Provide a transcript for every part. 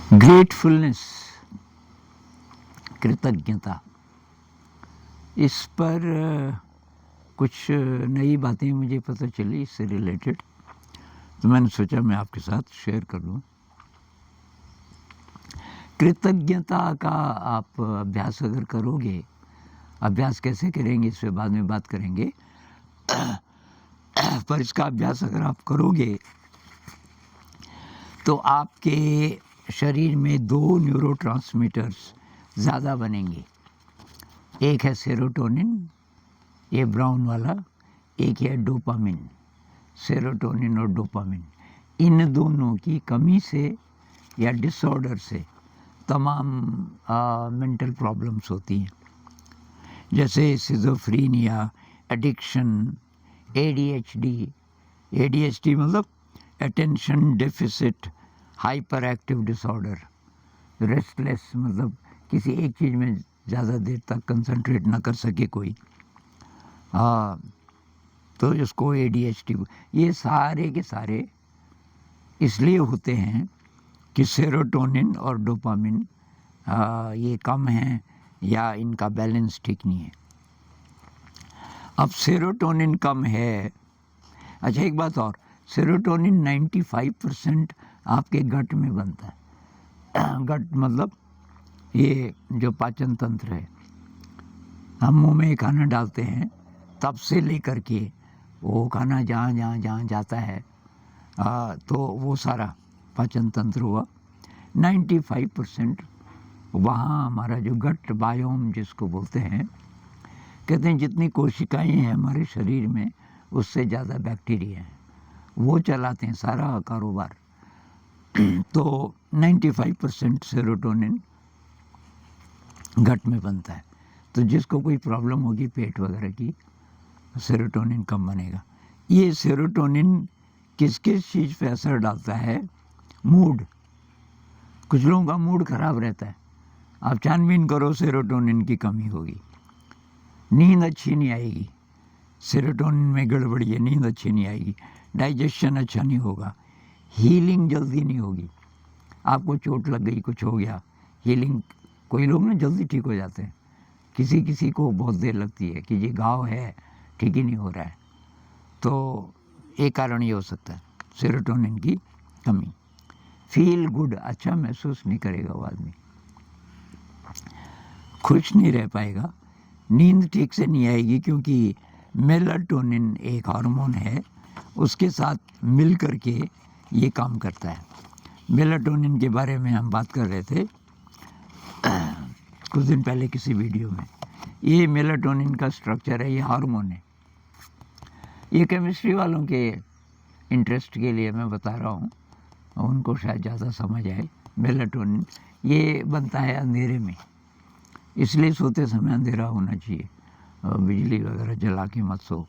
Gratefulness, कृतज्ञता, इस पर कुछ नई बातें मुझे पता चली इससे रिलेटेड, तो मैंने सोचा मैं आपके साथ शेयर कर लूँ। कृतज्ञता का आप अभ्यास अगर करोगे, अभ्यास कैसे करेंगे इस पर बाद में बात करेंगे, पर इसका अभ्यास अगर आप करोगे तो आपके शरीर में दो न्यूरोट्रांसमीटर्स ज़्यादा बनेंगे। एक है सेरोटोनिन, ये ब्राउन वाला, एक है डोपामिन। सेरोटोनिन और डोपामिन, इन दोनों की कमी से या डिसऑर्डर से तमाम मेंटल प्रॉब्लम्स होती हैं, जैसे सिजोफ्रीनिया, एडिक्शन, एडीएचडी। एडीएचडी मतलब attention deficit hyper active disorder. Restless मतलब किसी एक चीज़ में ज़्यादा देर तक कंसंट्रेट ना कर सके कोई, तो इसको एडीएचडी। ये सारे के सारे इसलिए होते हैं कि सेरोटोनिन और डोपामिन ये कम हैं या इनका बैलेंस ठीक नहीं है। अब सेरोटोनिन कम है। अच्छा एक बात और, सेरोटोनिन 95% आपके गट में बनता है। गट मतलब ये जो पाचन तंत्र है, हम मुंह में खाना डालते हैं तब से लेकर के वो खाना जहाँ जहाँ जहाँ जाता है तो वो सारा पाचन तंत्र हुआ 95%। वहाँ हमारा जो गट बायोम जिसको बोलते हैं, कहते हैं जितनी कोशिकाएं हैं हमारे शरीर में उससे ज़्यादा बैक्टीरिया हैं, वो चलाते हैं सारा कारोबार। तो 95% सेरोटोनिन गट में बनता है। तो जिसको कोई प्रॉब्लम होगी पेट वगैरह की, सेरोटोनिन कम बनेगा। ये सेरोटोनिन किस किस चीज़ पे असर डालता है? मूड। कुछ लोगों का मूड खराब रहता है, आप छानबीन करो सेरोटोनिन की कमी होगी। नींद अच्छी नहीं आएगी, सेरोटोनिन में गड़बड़ी है, नींद अच्छी नहीं आएगी। डाइजेशन अच्छा नहीं होगा, हीलिंग जल्दी नहीं होगी। आपको चोट लग गई, कुछ हो गया, हीलिंग, कोई लोग ना जल्दी ठीक हो जाते हैं, किसी किसी को बहुत देर लगती है कि ये घाव है ठीक ही नहीं हो रहा है। तो एक कारण ये हो सकता है सेरोटोनिन की कमी। फील गुड, अच्छा महसूस नहीं करेगा वो आदमी, खुश नहीं रह पाएगा, नींद ठीक से नहीं आएगी, क्योंकि मेलाटोनिन एक हार्मोन है, उसके साथ मिल करके ये काम करता है। मेलाटोनिन के बारे में हम बात कर रहे थे कुछ दिन पहले किसी वीडियो में। ये मेलाटोनिन का स्ट्रक्चर है, ये हार्मोन है। ये केमिस्ट्री वालों के इंटरेस्ट के लिए मैं बता रहा हूँ, उनको शायद ज़्यादा समझ आए। मेलाटोनिन ये बनता है अंधेरे में, इसलिए सोते समय अंधेरा होना चाहिए, बिजली वगैरह जला के मत सो।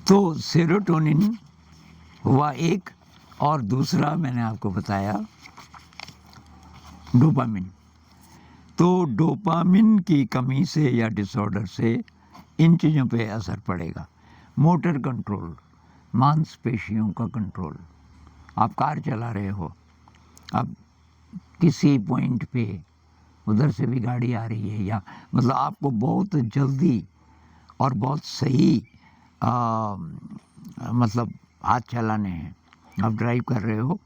तो सेरोटोनिन हुआ एक, और दूसरा मैंने आपको बताया डोपामिन। तो डोपामिन की कमी से या डिसऑर्डर से इन चीज़ों पे असर पड़ेगा। मोटर कंट्रोल, मांसपेशियों का कंट्रोल। आप कार चला रहे हो, अब किसी पॉइंट पे उधर से भी गाड़ी आ रही है, या मतलब आपको बहुत जल्दी और बहुत सही मतलब हाथ चलाने हैं, आप ड्राइव कर रहे हो,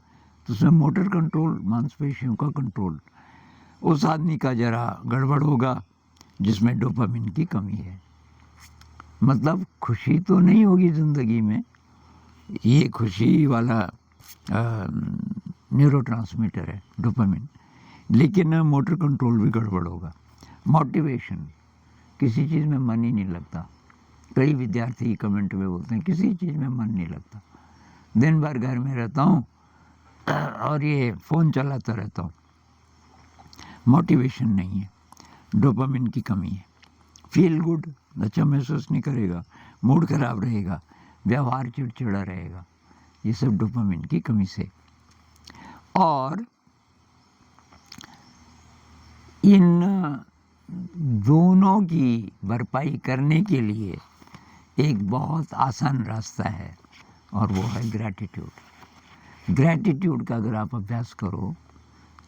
तो उसमें मोटर कंट्रोल, मांसपेशियों का कंट्रोल, उस आदमी का ज़रा गड़बड़ होगा जिसमें डोपामिन की कमी है। मतलब खुशी तो नहीं होगी ज़िंदगी में, ये खुशी वाला न्यूरोट्रांसमीटर है डोपामिन, लेकिन मोटर कंट्रोल भी गड़बड़ होगा। मोटिवेशन, किसी चीज़ में मन ही नहीं लगता। कई विद्यार्थी कमेंट में बोलते हैं किसी चीज़ में मन नहीं लगता, दिन भर घर में रहता हूँ और ये फ़ोन चलाता रहता हूँ। मोटिवेशन नहीं है, डोपामिन की कमी है। फील गुड, अच्छा महसूस नहीं करेगा, मूड खराब रहेगा, व्यवहार चिड़चिड़ा रहेगा, ये सब डोपामिन की कमी से। और इन दोनों की भरपाई करने के लिए एक बहुत आसान रास्ता है, और वो है ग्रैटिट्यूड। ग्रैटिट्यूड का अगर आप अभ्यास करो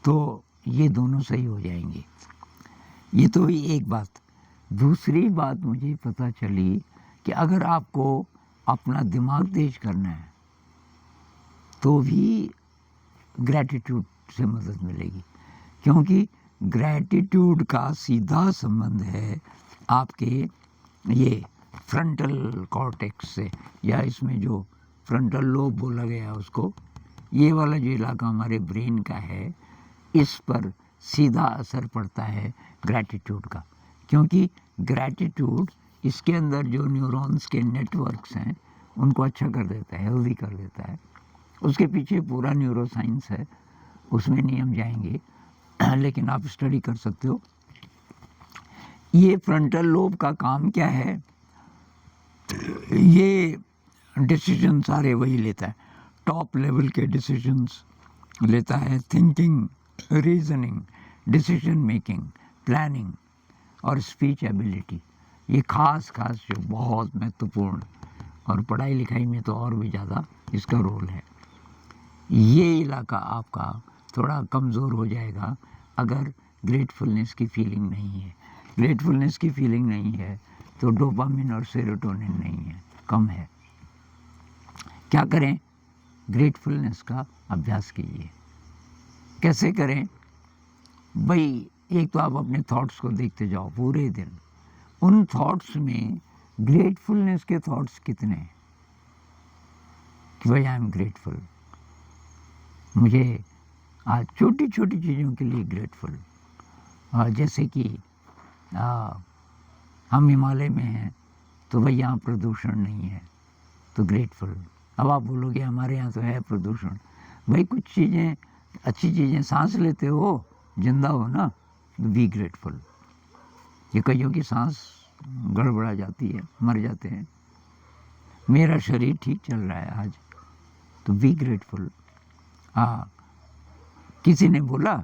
तो ये दोनों सही हो जाएंगे। ये तो हुई एक बात। दूसरी बात मुझे पता चली कि अगर आपको अपना दिमाग तेज करना है तो भी ग्रैटिट्यूड से मदद मिलेगी, क्योंकि ग्रैटिट्यूड का सीधा संबंध है आपके ये फ्रंटल कॉर्टेक्स से, या इसमें जो फ्रंटल लोब बोला गया उसको, ये वाला जो इलाका हमारे ब्रेन का है, इस पर सीधा असर पड़ता है ग्रैटिट्यूड का। क्योंकि ग्रैटिट्यूड इसके अंदर जो न्यूरॉन्स के नेटवर्क्स हैं उनको अच्छा कर देता है, हेल्दी कर देता है। उसके पीछे पूरा न्यूरो साइंस है, उसमें नहीं हम जाएंगे, लेकिन आप स्टडी कर सकते हो। ये फ्रंटल लोब का काम क्या है, ये डिसीजन सारे वही लेता है, टॉप लेवल के डिसीजंस लेता है, thinking, reasoning, decision making, planning और स्पीच एबिलिटी। ये खास जो बहुत महत्वपूर्ण, और पढ़ाई लिखाई में तो और भी ज़्यादा इसका रोल है। ये इलाका आपका थोड़ा कमज़ोर हो जाएगा अगर ग्रेटफुलनेस की फीलिंग नहीं है। ग्रेटफुलनेस की फीलिंग नहीं है तो डोपामिन और सेरोटोनिन नहीं है, कम है। क्या करें? ग्रेटफुलनेस का अभ्यास कीजिए। कैसे करें भाई? एक तो आप अपने थॉट्स को देखते जाओ पूरे दिन, उन थॉट्स में ग्रेटफुलनेस के थॉट्स कितने हैं कि भाई आई एम ग्रेटफुल, मुझे आज छोटी छोटी चीज़ों के लिए ग्रेटफुल। जैसे कि हम हिमालय में हैं तो भाई यहाँ प्रदूषण नहीं है तो ग्रेटफुल। अब आप बोलोगे हमारे यहाँ तो है प्रदूषण। भाई कुछ चीज़ें, अच्छी चीज़ें, सांस लेते हो, जिंदा हो ना, बी ग्रेटफुल। ये कईयों की सांस गड़बड़ा जाती है, मर जाते हैं, मेरा शरीर ठीक चल रहा है आज, तो बी ग्रेटफुल। किसी ने बोला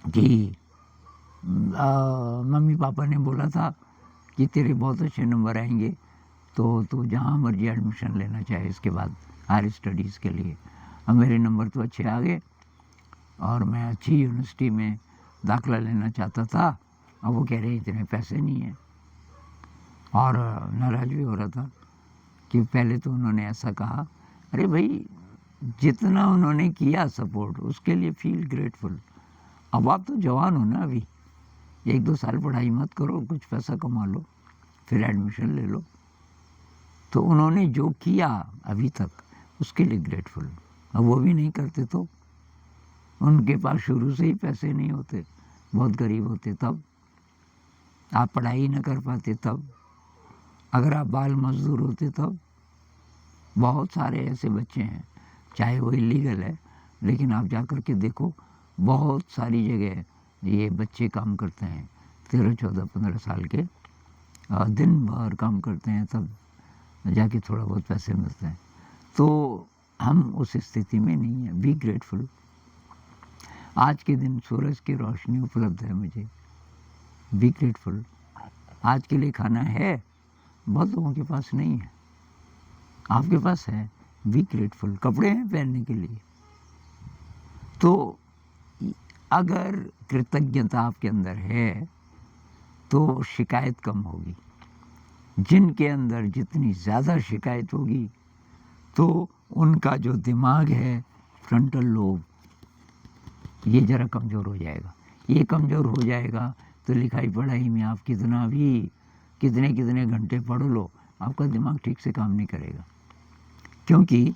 कि मम्मी पापा ने बोला था कि तेरे बहुत अच्छे नंबर आएंगे तो तू जहाँ मर्जी एडमिशन लेना चाहे इसके बाद हायर स्टडीज़ के लिए। अब मेरे नंबर तो अच्छे आ गए और मैं अच्छी यूनिवर्सिटी में दाखिला लेना चाहता था। अब वो कह रहे इतने पैसे नहीं हैं, और नाराज़ भी हो रहा था कि पहले तो उन्होंने ऐसा कहा। अरे भाई, जितना उन्होंने किया सपोर्ट, उसके लिए फील ग्रेटफुल। अब आप तो जवान हो ना, अभी 1-2 साल पढ़ाई मत करो, कुछ पैसा कमा लो, फिर एडमिशन ले लो। तो उन्होंने जो किया अभी तक, उसके लिए ग्रेटफुल। अब वो भी नहीं करते तो उनके पास शुरू से ही पैसे नहीं होते, बहुत गरीब होते, तब आप पढ़ाई न कर पाते, तब अगर आप बाल मजदूर होते तब। बहुत सारे ऐसे बच्चे हैं, चाहे वो इलीगल है, लेकिन आप जा कर के देखो, बहुत सारी जगह ये बच्चे काम करते हैं, 13, 14, 15 साल के, दिन भर काम करते हैं, तब जाके थोड़ा बहुत पैसे मिलते हैं। तो हम उस स्थिति में नहीं है। Be grateful. आज के दिन सूरज की रोशनी उपलब्ध है मुझे, बी ग्रेटफुल। आज के लिए खाना है, बहुत लोगों के पास नहीं है, आपके पास है, बी ग्रेटफुल। कपड़े हैं पहनने के लिए। तो अगर कृतज्ञता आपके अंदर है तो शिकायत कम होगी। जिनके अंदर जितनी ज़्यादा शिकायत होगी तो उनका जो दिमाग है, फ्रंटल लोब, ये ज़रा कमज़ोर हो जाएगा। ये कमज़ोर हो जाएगा तो लिखाई पढ़ाई में आप कितना भी कितने घंटे पढ़ लो, आपका दिमाग ठीक से काम नहीं करेगा, क्योंकि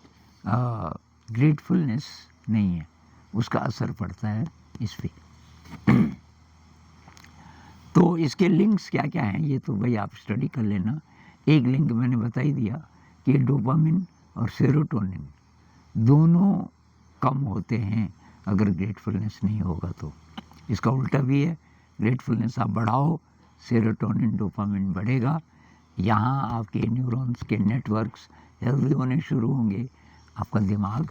ग्रेटफुलनेस नहीं है, उसका असर पड़ता है इस पे। तो इसके लिंक्स क्या क्या हैं ये तो भाई आप स्टडी कर लेना। एक लिंक मैंने बता ही दिया कि डोपामिन और सेरोटोनिन दोनों कम होते हैं अगर ग्रेटफुलनेस नहीं होगा तो। इसका उल्टा भी है, ग्रेटफुलनेस आप बढ़ाओ, सेरोटोनिन डोपामिन बढ़ेगा, यहाँ आपके न्यूरॉन्स के नेटवर्क्स हेल्दी होने शुरू होंगे, आपका दिमाग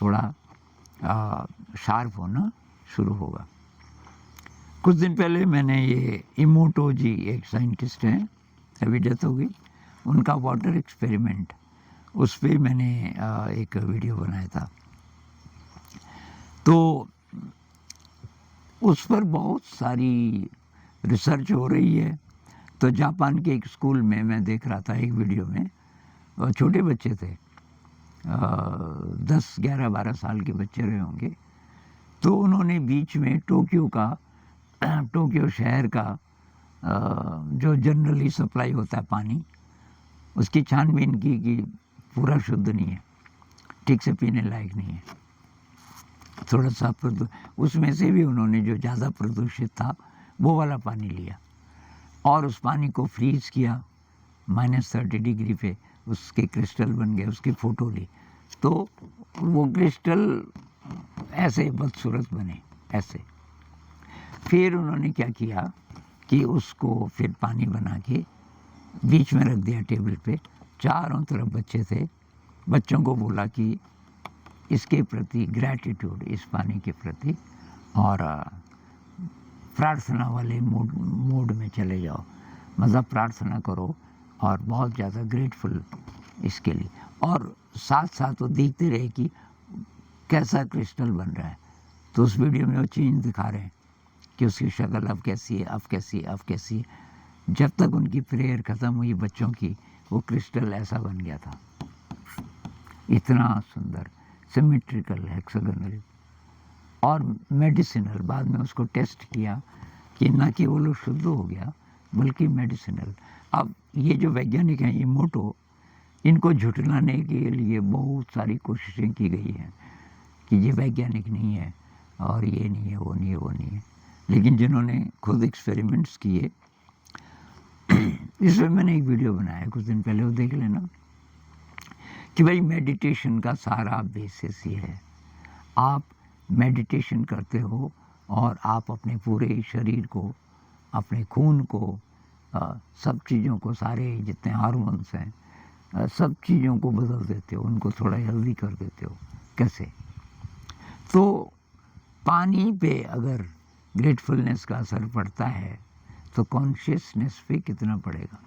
थोड़ा शार्प होना शुरू होगा। कुछ दिन पहले मैंने ये इमोटो जी, एक साइंटिस्ट हैं, अभी डेथ हो गई, उनका वाटर एक्सपेरिमेंट, उस पर मैंने एक वीडियो बनाया था। तो उस पर बहुत सारी रिसर्च हो रही है। तो जापान के एक स्कूल में मैं देख रहा था एक वीडियो में, छोटे बच्चे थे, 10, 11, 12 साल के बच्चे रहे होंगे। तो उन्होंने बीच में टोक्यो शहर का जो जनरली सप्लाई होता है पानी, उसकी छानबीन की कि पूरा शुद्ध नहीं है, ठीक से पीने लायक नहीं है, थोड़ा सा उसमें से भी उन्होंने जो ज़्यादा प्रदूषित था वो वाला पानी लिया और उस पानी को फ्रीज किया -30 डिग्री पे, उसके क्रिस्टल बन गए, उसकी फ़ोटो ली तो वो क्रिस्टल ऐसे बदसूरत बने ऐसे। फिर उन्होंने क्या किया कि उसको फिर पानी बना के बीच में रख दिया टेबल पे, चारों तरफ बच्चे थे, बच्चों को बोला कि इसके प्रति ग्रैटिट्यूड, इस पानी के प्रति, और प्रार्थना वाले मूड में चले जाओ, मतलब प्रार्थना करो और बहुत ज़्यादा ग्रेटफुल इसके लिए, और साथ साथ वो देखते रहे कि कैसा क्रिस्टल बन रहा है। तो उस वीडियो में वो चेंज दिखा रहे हैं कि उसकी शक्ल अब कैसी है, अब कैसी है, अब कैसी है। जब तक उनकी प्रेयर ख़त्म हुई बच्चों की, वो क्रिस्टल ऐसा बन गया था, इतना सुंदर, सिमेट्रिकल, हेक्सागोनल और मेडिसिनल। बाद में उसको टेस्ट किया कि न केवल शुद्ध हो गया बल्कि मेडिसिनल। अब ये जो वैज्ञानिक हैं इमोटो, इनको झुठलाने के लिए बहुत सारी कोशिशें की गई हैं कि ये वैज्ञानिक नहीं है और ये नहीं है, वो नहीं है, वो नहीं है। लेकिन जिन्होंने खुद एक्सपेरिमेंट्स किए, इसमें मैंने एक वीडियो बनाया कुछ दिन पहले, वो देख लेना, कि भाई मेडिटेशन का सारा बेसिस ये है, आप मेडिटेशन करते हो और आप अपने पूरे शरीर को, अपने खून को, सब चीज़ों को, सारे जितने हार्मोन्स हैं, सब चीज़ों को बदल देते हो, उनको थोड़ा हेल्दी कर देते हो। कैसे? तो पानी पे अगर ग्रेटफुलनेस का असर पड़ता है तो कॉन्शियसनेस पे कितना पड़ेगा,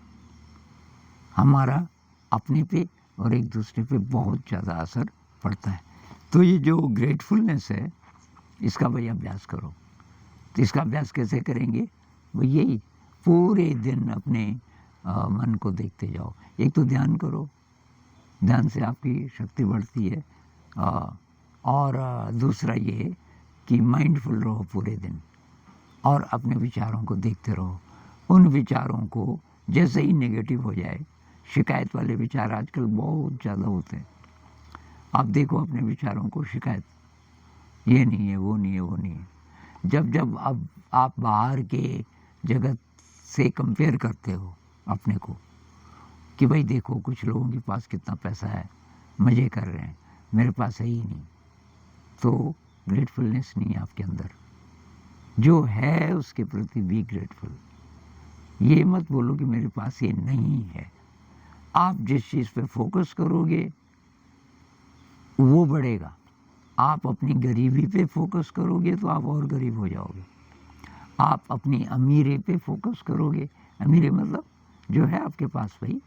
हमारा अपने पे और एक दूसरे पे बहुत ज़्यादा असर पड़ता है। तो ये जो ग्रेटफुलनेस है, इसका भाई अभ्यास करो। तो इसका अभ्यास कैसे करेंगे? वो यही, पूरे दिन अपने मन को देखते जाओ। एक तो ध्यान करो, ध्यान से आपकी शक्ति बढ़ती है, और दूसरा ये कि माइंडफुल रहो पूरे दिन और अपने विचारों को देखते रहो। उन विचारों को जैसे ही नेगेटिव हो जाए, शिकायत वाले विचार आजकल बहुत ज़्यादा होते हैं, आप देखो अपने विचारों को, शिकायत, ये नहीं है, वो नहीं है, वो नहीं है। जब अब आप बाहर के जगत से कंपेयर करते हो अपने को कि भाई देखो कुछ लोगों के पास कितना पैसा है, मज़े कर रहे हैं, मेरे पास है ही नहीं, तो ग्रेटफुलनेस नहीं है आपके अंदर। जो है उसके प्रति बी ग्रेटफुल। ये मत बोलो कि मेरे पास ये नहीं है। आप जिस चीज़ पे फोकस करोगे वो बढ़ेगा। आप अपनी गरीबी पे फोकस करोगे तो आप और गरीब हो जाओगे। आप अपनी अमीरी पे फोकस करोगे, अमीरी मतलब जो है आपके पास, भाई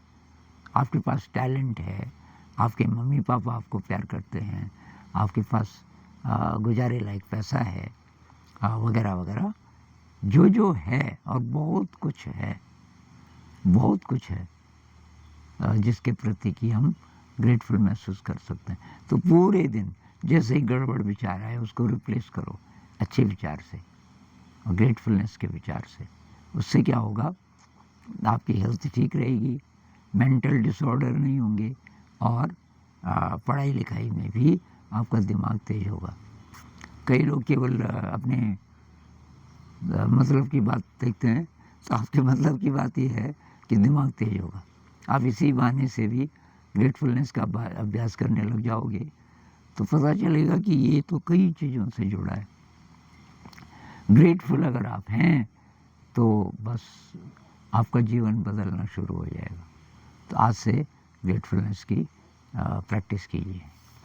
आपके पास टैलेंट है, आपके मम्मी पापा आपको प्यार करते हैं, आपके पास गुजारे लायक पैसा है, वगैरह वगैरह, जो है, और बहुत कुछ है, बहुत कुछ है जिसके प्रति कि हम ग्रेटफुल महसूस कर सकते हैं। तो पूरे दिन जैसे ही गड़बड़ विचार आए उसको रिप्लेस करो अच्छे विचार से और ग्रेटफुलनेस के विचार से। उससे क्या होगा, आपकी हेल्थ ठीक रहेगी, मेंटल डिसऑर्डर नहीं होंगे, और पढ़ाई लिखाई में भी आपका दिमाग तेज होगा। कई लोग केवल अपने मतलब की बात देखते हैं, तो आपके मतलब की बात ये है कि दिमाग तेज होगा। आप इसी बहाने से भी ग्रेटफुलनेस का अभ्यास करने लग जाओगे तो पता चलेगा कि ये तो कई चीज़ों से जुड़ा है। ग्रेटफुल अगर आप हैं तो बस आपका जीवन बदलना शुरू हो जाएगा। तो आज से ग्रेटफुलनेस की प्रैक्टिस कीजिए।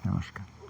नमस्कार।